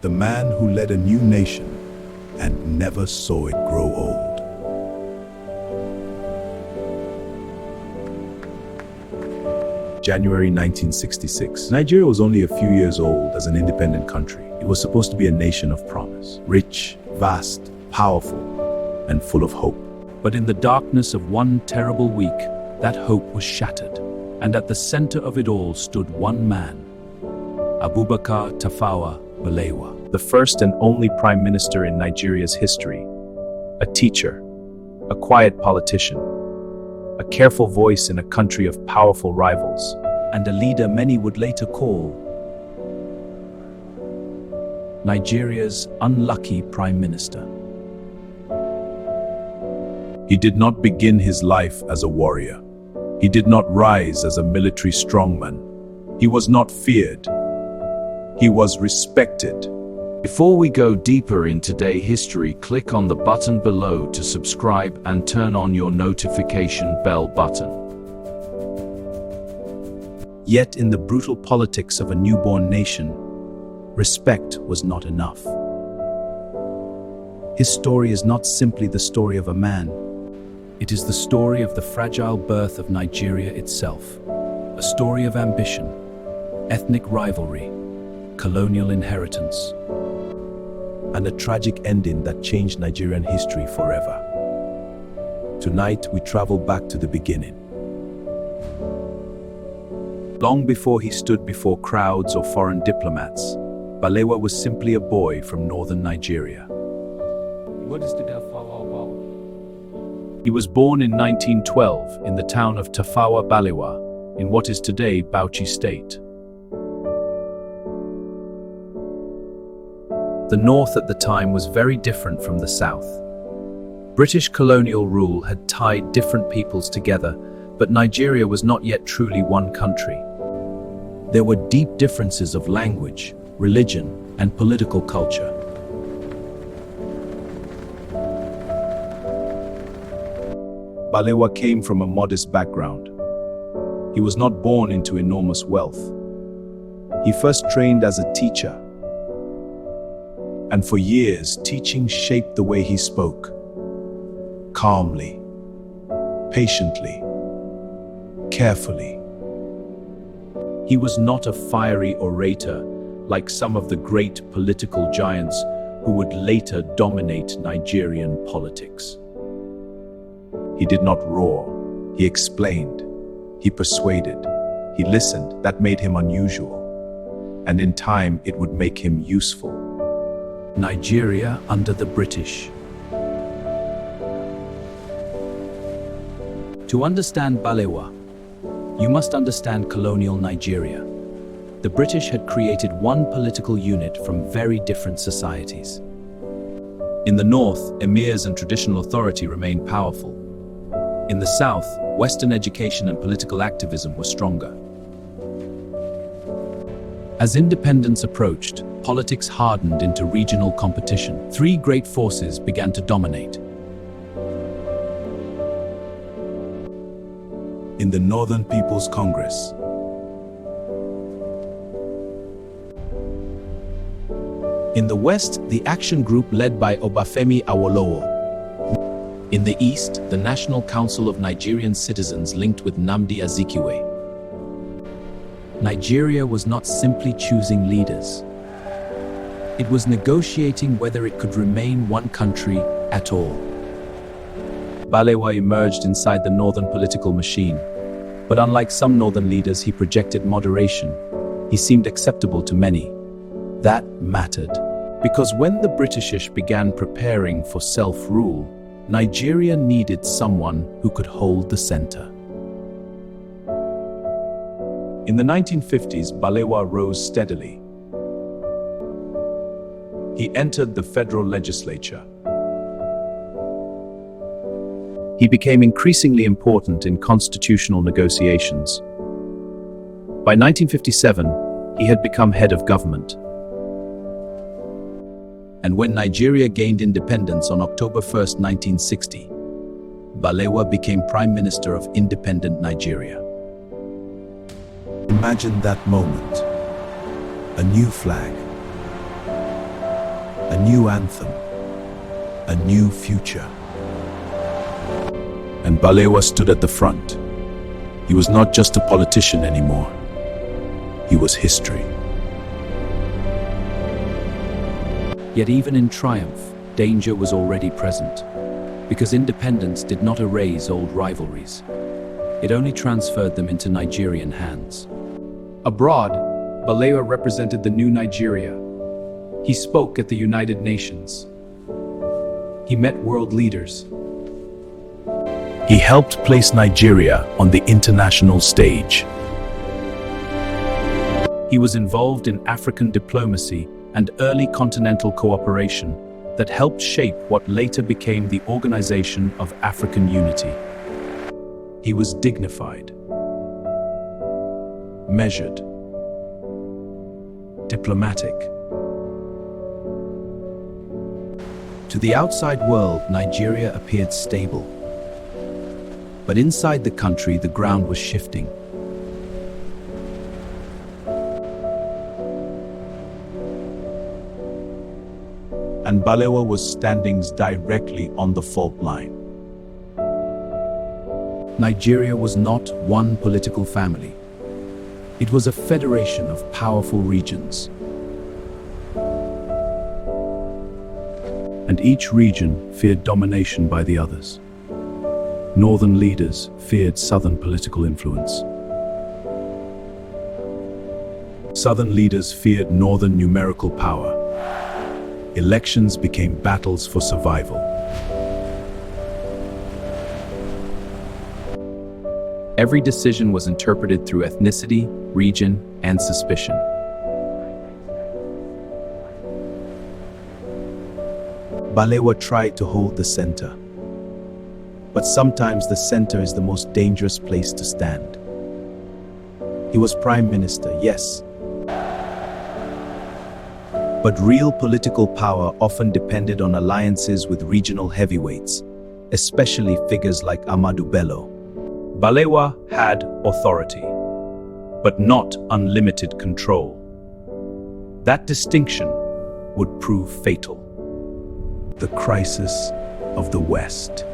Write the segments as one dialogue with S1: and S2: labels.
S1: the man who led a new nation and never saw it grow old. January 1966. Nigeria was only a few years old as an independent country. It was supposed to be a nation of promise, rich, vast, powerful, and full of hope.
S2: But in the darkness of one terrible week, that hope was shattered. And at the center of it all stood one man, Abubakar Tafawa Balewa, the first and only prime minister in Nigeria's history. A teacher, a quiet politician, a careful voice in a country of powerful rivals, and a leader many would later call Nigeria's unlucky prime minister.
S1: He did not begin his life as a warrior. He did not rise as a military strongman. He was not feared. He was respected.
S2: Before we go deeper in today's history, click on the button below to subscribe and turn on your notification bell button.
S1: Yet in the brutal politics of a newborn nation, respect was not enough. His story is not simply the story of a man.
S2: It is the story of the fragile birth of Nigeria itself, a story of ambition, ethnic rivalry, colonial inheritance,
S1: and a tragic ending that changed Nigerian history forever. Tonight, we travel back to the beginning. Long before he stood before crowds or foreign diplomats, Balewa was simply a boy from northern Nigeria. He was born in 1912 in the town of Tafawa Balewa, in what is today Bauchi State. The north at the time was very different from the south. British colonial rule had tied different peoples together, but Nigeria was not yet truly one country. There were deep differences of language, religion, and political culture. Balewa came from a modest background. He was not born into enormous wealth. He first trained as a teacher, and for years, teaching shaped the way he spoke. Calmly, patiently, carefully. He was not a fiery orator like some of the great political giants who would later dominate Nigerian politics. He did not roar. He explained. He persuaded. He listened. That made him unusual. And in time, it would make him useful.
S2: Nigeria under the British. To understand Balewa, you must understand colonial Nigeria. The British had created one political unit from very different societies. In the north, emirs and traditional authority remained powerful. In the south, Western education and political activism were stronger. As independence approached, politics hardened into regional competition. Three great forces began to dominate.
S1: In the Northern People's Congress,
S2: in the west, the Action Group led by Obafemi Awolowo. In the east, the National Council of Nigerian Citizens linked with Nnamdi Azikiwe. Nigeria was not simply choosing leaders. It was negotiating whether it could remain one country at all.
S1: Balewa emerged inside the northern political machine. But unlike some northern leaders, he projected moderation. He seemed acceptable to many. That mattered. Because when the Britishish began preparing for self-rule, Nigeria needed someone who could hold the center. In the 1950s, Balewa rose steadily. He entered the federal legislature. He became increasingly important in constitutional negotiations. By 1957, he had become head of government. And when Nigeria gained independence on October 1st, 1960, Balewa became Prime Minister of independent Nigeria. Imagine that moment. A new flag, a new anthem, a new future. And Balewa stood at the front. He was not just a politician anymore. He was history.
S2: Yet even in triumph, danger was already present, because independence did not erase old rivalries. It only transferred them into Nigerian hands.
S3: Abroad, Balewa represented the new Nigeria. He spoke at the United Nations. He met world leaders.
S1: He helped place Nigeria on the international stage.
S2: He was involved in African diplomacy and early continental cooperation that helped shape what later became the Organization of African Unity. He was dignified, measured, diplomatic. To the outside world, Nigeria appeared stable. But inside the country, the ground was shifting.
S1: And Balewa was standing directly on the fault line.
S2: Nigeria was not one political family. It was a federation of powerful regions. And each region feared domination by the others. Northern leaders feared southern political influence. Southern leaders feared northern numerical power. Elections became battles for survival. Every decision was interpreted through ethnicity, region, and suspicion.
S1: Balewa tried to hold the center. But sometimes the center is the most dangerous place to stand. He was prime minister, yes. But real political power often depended on alliances with regional heavyweights, especially figures like Ahmadu Bello.
S2: Balewa had authority, but not unlimited control. That distinction would prove fatal.
S1: The crisis of the West.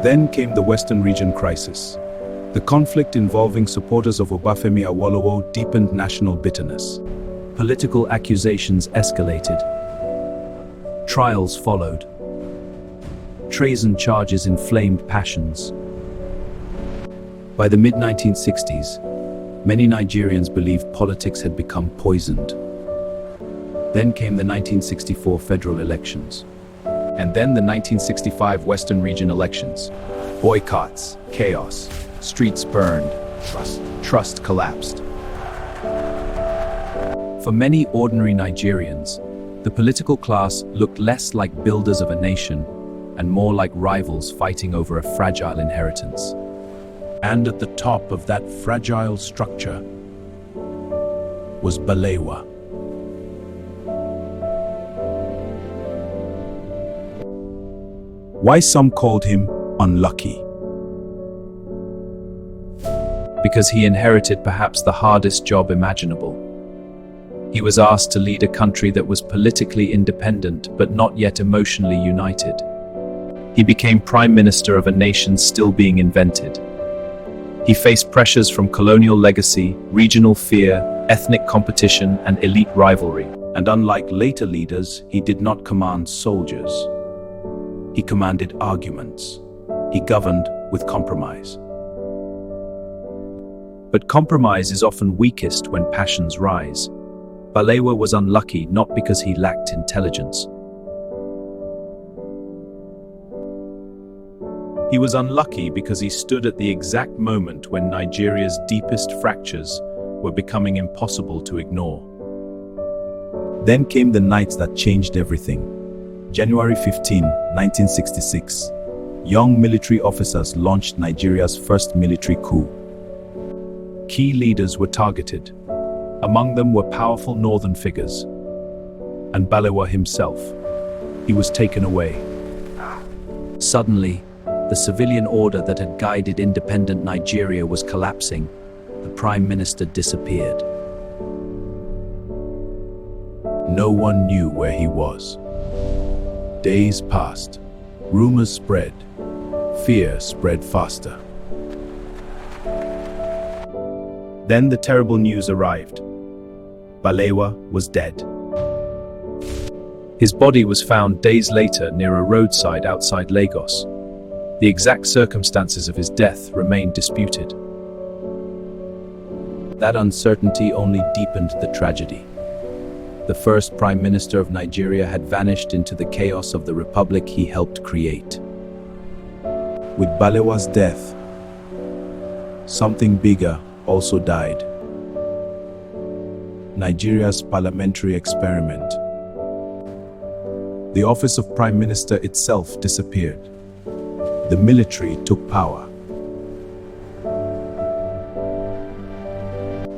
S2: Then came the Western region crisis. The conflict involving supporters of Obafemi Awolowo deepened national bitterness. Political accusations escalated. Trials followed. Treason charges inflamed passions. By the mid-1960s, many Nigerians believed politics had become poisoned. Then came the 1964 federal elections. And then the 1965 Western region elections. Boycotts, chaos, streets burned, trust collapsed. For many ordinary Nigerians, the political class looked less like builders of a nation and more like rivals fighting over a fragile inheritance.
S1: And at the top of that fragile structure was Balewa. Why some called him unlucky?
S2: Because he inherited perhaps the hardest job imaginable. He was asked to lead a country that was politically independent but not yet emotionally united. He became prime minister of a nation still being invented. He faced pressures from colonial legacy, regional fear, ethnic competition, and elite rivalry.
S1: And unlike later leaders, he did not command soldiers. He commanded arguments. He governed with compromise.
S2: But compromise is often weakest when passions rise. Balewa was unlucky not because he lacked intelligence. He was unlucky because he stood at the exact moment when Nigeria's deepest fractures were becoming impossible to ignore.
S1: Then came the night that changed everything. January 15, 1966. Young military officers launched Nigeria's first military coup.
S2: Key leaders were targeted. Among them were powerful northern figures. And Balewa himself. He was taken away. Suddenly, the civilian order that had guided independent Nigeria was collapsing. the Prime Minister disappeared.
S1: No one knew where he was. Days passed. Rumors spread. Fear spread faster. Then the terrible news arrived. Balewa was dead.
S2: His body was found days later near a roadside outside Lagos. The exact circumstances of his death remain disputed. That uncertainty only deepened the tragedy. The first Prime Minister of Nigeria had vanished into the chaos of the republic he helped create.
S1: With Balewa's death, something bigger also died. Nigeria's parliamentary experiment. The office of Prime Minister itself disappeared. The military took power.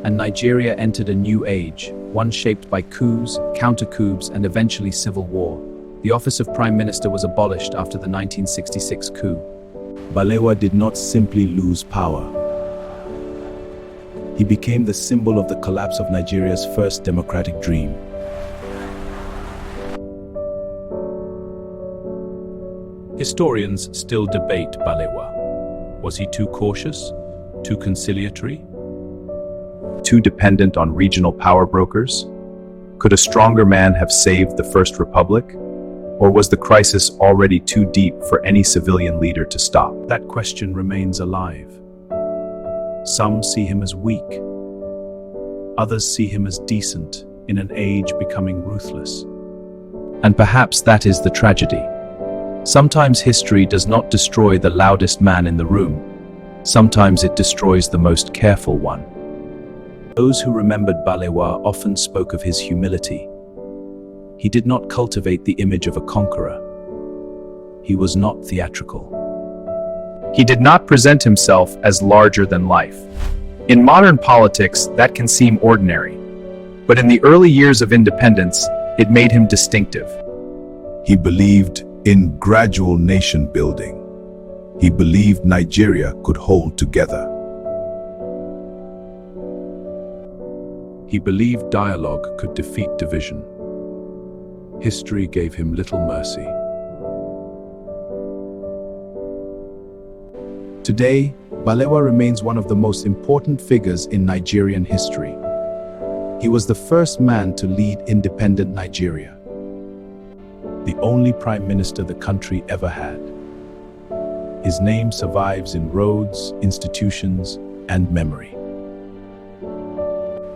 S2: And Nigeria entered a new age, one shaped by coups, counter-coups, and eventually civil war. The office of Prime Minister was abolished after the 1966 coup.
S1: Balewa did not simply lose power. He became the symbol of the collapse of Nigeria's first democratic dream.
S2: Historians still debate Balewa. Was he too cautious? Too conciliatory?
S4: Too dependent on regional power brokers? Could a stronger man have saved the First Republic? Or was the crisis already too deep for any civilian leader to stop?
S2: That question remains alive. Some see him as weak. Others see him as decent in an age becoming ruthless. And perhaps that is the tragedy. Sometimes history does not destroy the loudest man in the room. Sometimes it destroys the most careful one. Those who remembered Balewa often spoke of his humility. He did not cultivate the image of a conqueror. He was not theatrical.
S4: He did not present himself as larger than life. In modern politics, that can seem ordinary. But in the early years of independence, it made him distinctive.
S1: He believed in gradual nation building. He believed Nigeria could hold together.
S2: He believed dialogue could defeat division. History gave him little mercy.
S1: Today, Balewa remains one of the most important figures in Nigerian history. He was the first man to lead independent Nigeria, the only prime minister the country ever had. His name survives in roads, institutions, and memory.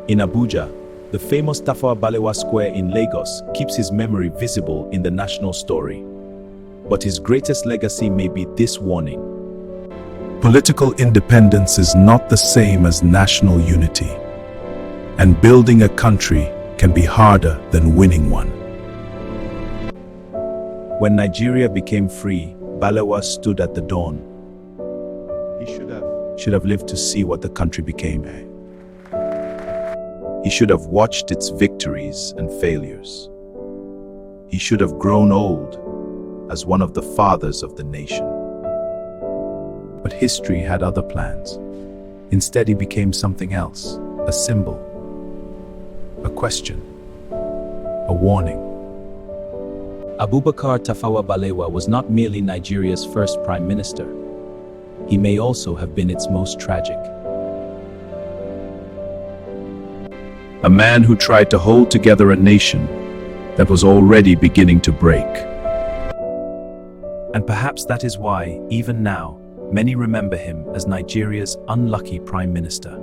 S1: In Abuja, the famous Tafawa Balewa Square in Lagos keeps his memory visible in the national story. But his greatest legacy may be this warning. Political independence is not the same as national unity, and building a country can be harder than winning one. When Nigeria became free, Balewa stood at the dawn. He should have lived to see what the country became. He should have watched its victories and failures. He should have grown old as one of the fathers of the nation. But history had other plans. Instead, he became something else, a symbol, a question, a warning.
S2: Abubakar Tafawa Balewa was not merely Nigeria's first prime minister. He may also have been its most tragic.
S1: A man who tried to hold together a nation that was already beginning to break.
S2: And perhaps that is why, even now, many remember him as Nigeria's unlucky prime minister.